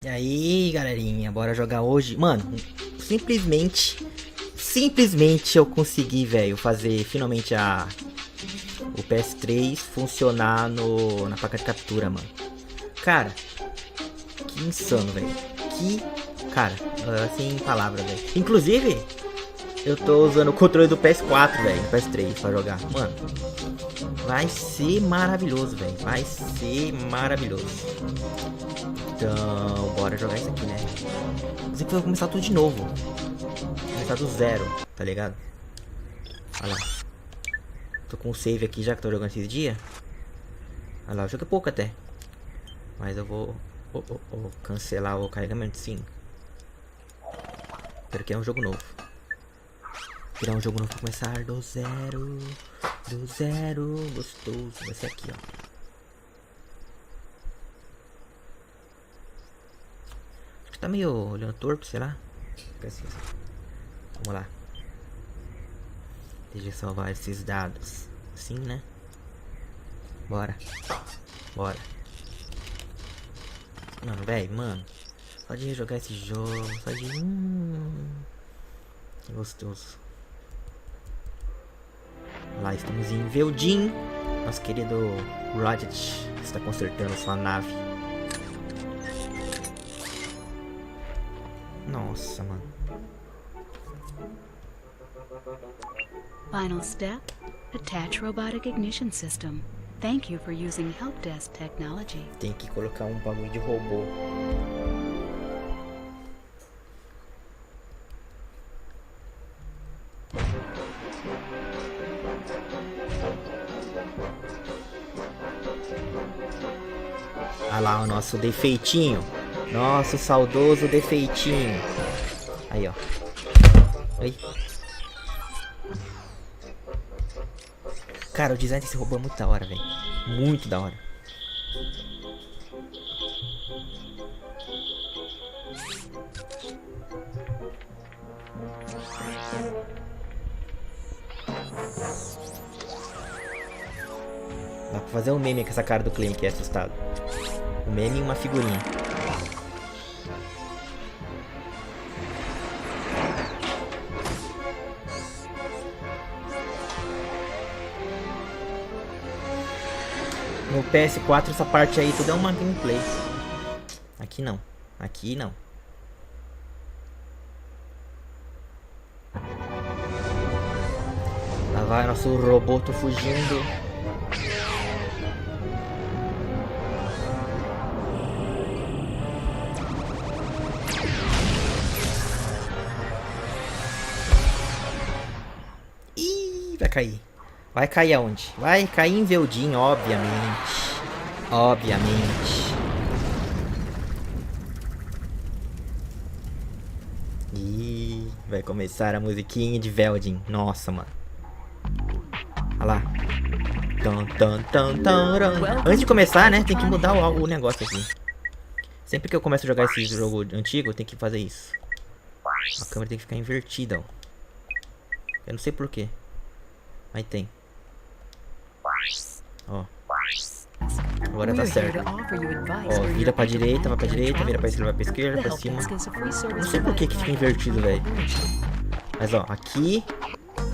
E aí, galerinha, bora jogar hoje? Mano, simplesmente eu consegui, velho, fazer finalmente o PS3 funcionar na placa de captura, mano. Cara, que insano, velho. Cara, sem palavras, velho. Inclusive, eu tô usando o controle do PS4, velho, do PS3 pra jogar. Mano, vai ser maravilhoso, velho. Vai ser maravilhoso. Então, bora jogar isso aqui, né? Mas é que eu vou começar tudo de novo. Começar do zero, tá ligado? Olha lá. Tô com o save aqui já que tô jogando esses dias. Olha lá, eu joguei pouco até. Mas eu vou cancelar o carregamento, sim. Porque é um jogo novo. Criar um jogo novo pra começar do zero. Do zero, gostoso. Vai ser aqui, ó. Tá meio olhando torto, sei lá. Vamos lá. Deixa eu salvar esses dados. Sim, né? Bora. Bora. Mano, velho, mano. Só de jogar esse jogo. Só de... que gostoso. Lá estamos em Yoozen. Nosso querido Ratchet está consertando sua nave. Nossa, mano. Final step, attach robotic ignition system. Thank you for using help desk technology. Tem que colocar um bagulho de robô. Olha lá o nosso defeitinho. Nosso saudoso defeitinho. Aí, ó. Oi. Cara, o design desse robô é muito da hora, velho. Muito da hora. Dá pra fazer um meme com essa cara do Clank que é assustado. Um meme e uma figurinha. No PS4 essa parte aí tudo é uma gameplay. Aqui não. Aqui não. Lá vai nosso robô fugindo. Ih, vai cair. Vai cair aonde? Vai cair em Yoozen, obviamente. Obviamente. Ih, vai começar a musiquinha de Yoozen. Nossa, mano. Olha lá. Antes de começar, né, tem que mudar o negócio aqui. Sempre que eu começo a jogar esse jogo antigo, tem que fazer isso. A câmera tem que ficar invertida, ó. Eu não sei porquê. Mas tem. Ó. Agora tá certo. Ó, vira pra direita, vai pra direita, vira pra esquerda, vai pra esquerda, pra cima. Não sei por que fica invertido, velho. Mas ó, aqui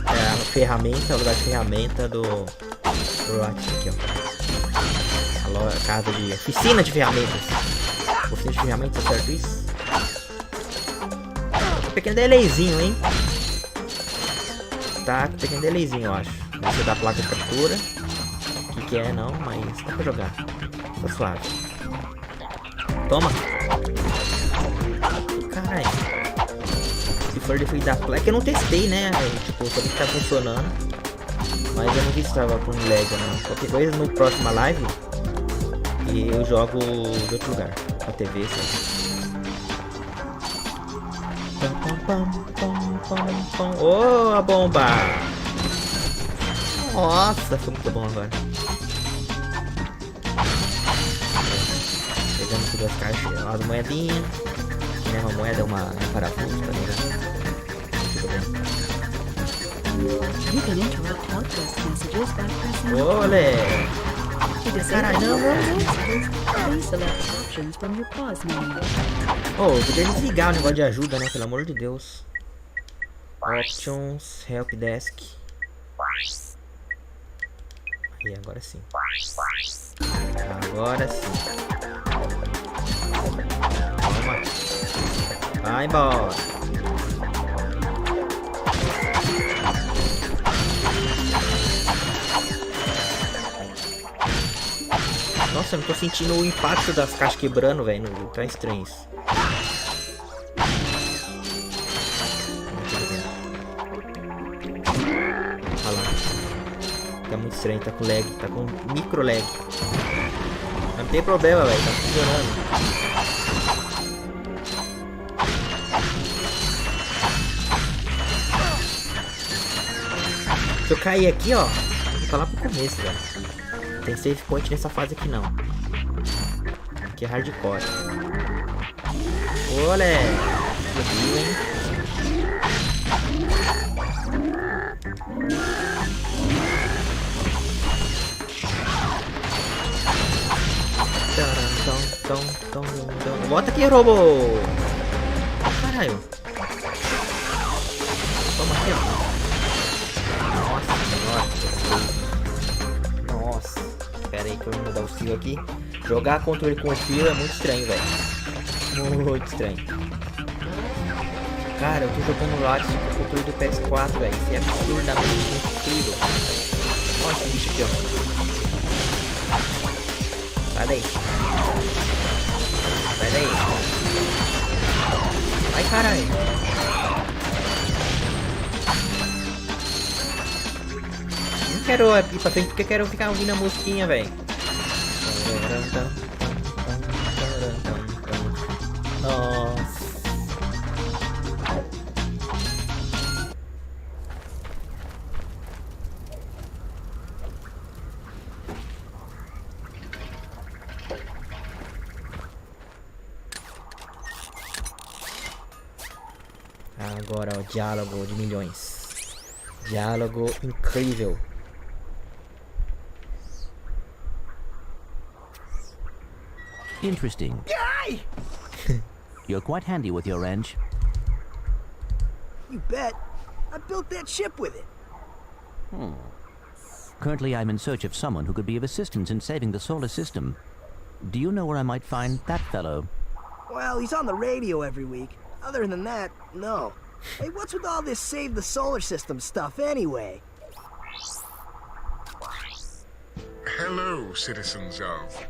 é a ferramenta, o lugar de ferramenta do Ratchet aqui, ó. A casa de oficina de ferramentas. Oficina de ferramentas, tá certo isso? Um pequeno delayzinho, hein? Tá com um pequeno delayzinho, eu acho. Você dá a placa de captura. O que é não, mas dá pra jogar. Tá suave. Toma! Caralho. Se for defeito da placa, eu não testei, né? Tipo, só vi que tá funcionando. Mas eu não vi se tava com lag, não. Qualquer coisa no próximo live. E eu jogo de outro lugar. Na TV, sabe? Oh, a bomba! Nossa, foi muito bom agora. Pegando tudo as caixas, as moedinhas. Né, uma moeda é um parafuso, tá ligado? Tudo bem. Olé! To disable Caralho, não, não. please select options from your pause menu. Oh, eu podia desligar o negócio de ajuda, né? Pelo amor de Deus. Options, Help Desk. Aí, agora sim. Agora sim. Toma. Vai embora. Nossa, eu não tô sentindo o impacto das caixas quebrando, velho. Tá estranho isso. Olha lá. Tá muito estranho, tá com lag. Tá com micro lag. Mas não tem problema, velho. Tá funcionando. Se eu cair aqui, ó, vou falar pro começo, velho. Não tem save point nessa fase aqui, não. Aqui é hardcore. Olé! Subiu, hein? Bota aqui, robô! Caralho! Toma aqui, ó. Nossa, pera aí que eu vou mudar o fio aqui. Jogar controle com o fio é muito estranho, velho. Muito estranho. Cara, eu tô jogando Ratchet com o controle do PS4, velho. Isso é absurdamente incrível. Olha esse bicho aqui, ó. Sai daí. Sai daí. Ai, caralho. Não quero ir pra frente porque eu quero ficar ouvindo a musiquinha, velho. Nossa. Agora o diálogo de milhões. Diálogo incrível. Interesting. You're quite handy with your wrench. You bet. I built that ship with it. Currently, I'm in search of someone who could be of assistance in saving the solar system. Do you know where I might find that fellow? Well, he's on the radio every week. Other than that, no. Hey, what's with all this save the solar system stuff anyway? Hello, citizens of...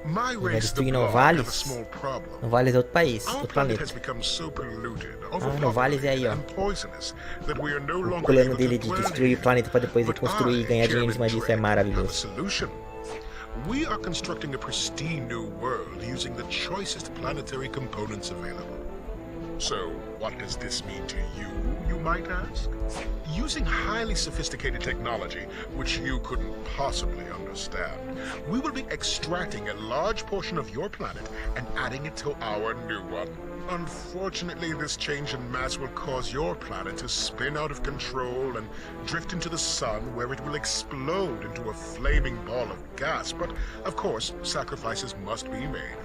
My Vai race, the destruir Blood, have a Novales? small problem. Novales é outro país, Our outro planet planeta. has become so polluted, Novales é aí, ó. overpopulated, and poisonous that we are no O longer plano able dele to de dwell destruir o here. planeta pra depois But construir e I, ganhar dinheiro em cima Chairman disso é Drake, have a maravilhoso. solution. We are constructing a pristine new world using the choicest planetary components available. So, what does this mean to you, you might ask? Using highly sophisticated technology, which you couldn't possibly understand, we will be extracting a large portion of your planet and adding it to our new one. Unfortunately, this change in mass will cause your planet to spin out of control and drift into the sun, where it will explode into a flaming ball of gas. But, of course, sacrifices must be made.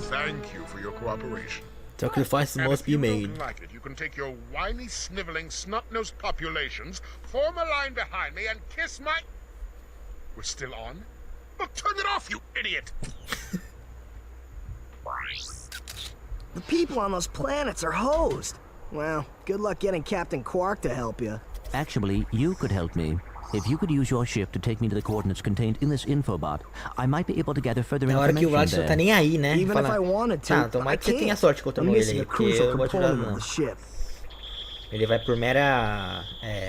Thank you for your cooperation. Sacrifices And must if be you made. don't like it, you can take your whiny, sniveling, snot-nosed populations, form a line behind me, and kiss my... We're still on? Well, turn it off, you idiot! The people on those planets are hosed. Well, good luck getting Captain Quark to help you. Actually, you could help me. If you could use your ship to take me to the coordinates contained in this infobot, I might be able to gather further Na hora que o information Ratchet não tá there. nem aí, né? Even if I Fala, wanted to, tá, tomara I que você tenha can't. sorte controlando I'm ele missing aí, a porque eu crucial não vou te ajudar component of não. the ship. Ele vai por mera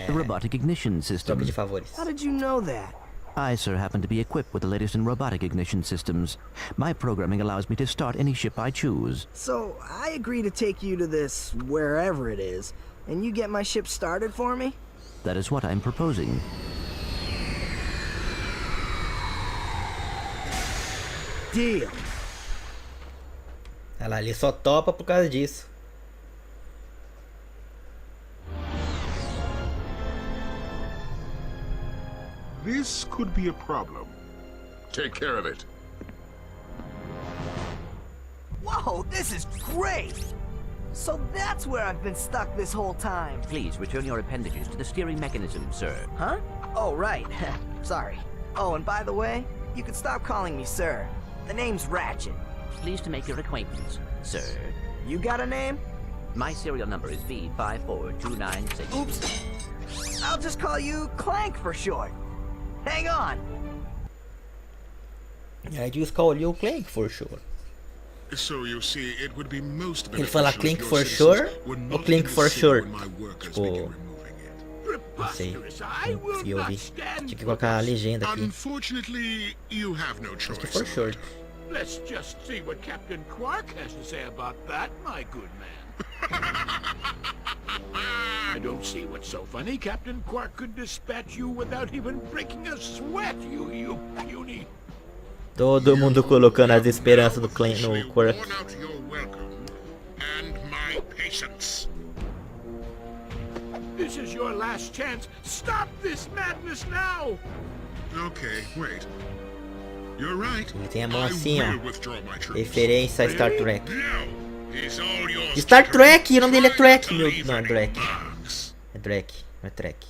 The robotic ignition system. troca de favores. How did you know that? I, sir, happen to be equipped with the latest in robotic ignition systems. My programming allows me to start any ship I choose. So, I agree to take you to this, wherever it is, and you get my ship started for me? That is what I'm proposing. Deal. Olha lá, ele só topa por causa disso. this could be a problem. Take care of it. Whoa, this is great! So that's where I've been stuck this whole time. Please return your appendages to the steering mechanism, sir. Huh? Oh, right. Sorry. Oh, and by the way, you can stop calling me sir. The name's Ratchet. Pleased to make your acquaintance, sir. You got a name? My serial number is V54296. Oops. I'll just call you Clank for short. Hang on. I just call you Clank for sure. So you see, it would be most Ele fala beneficial Clank if for your sure citizens were ou not Clank in for the city short? when my workers Tipo, begin removing it. não sei, não consegui ouvir. Tinha que colocar a legenda aqui. Unfortunately, you have no choice. Acho que for short. Let's just see what Captain Quark has to say about that, my good man. I don't see what's so funny. Captain Quark could dispatch you without even breaking a sweat, you puny. Todo mundo colocando as esperanças no Clank, no Quark. Worn out your welcome and my patience. This is your last chance. Stop this madness now! Okay, wait. You're right. Ele tem a mão assim, I will ó. withdraw my troops. Referência a Star Trek. No, he's all yours. Star Trek! O nome dele é Trek, meu. Leave Não, é any Drek. marks. É Drek, não é Trek.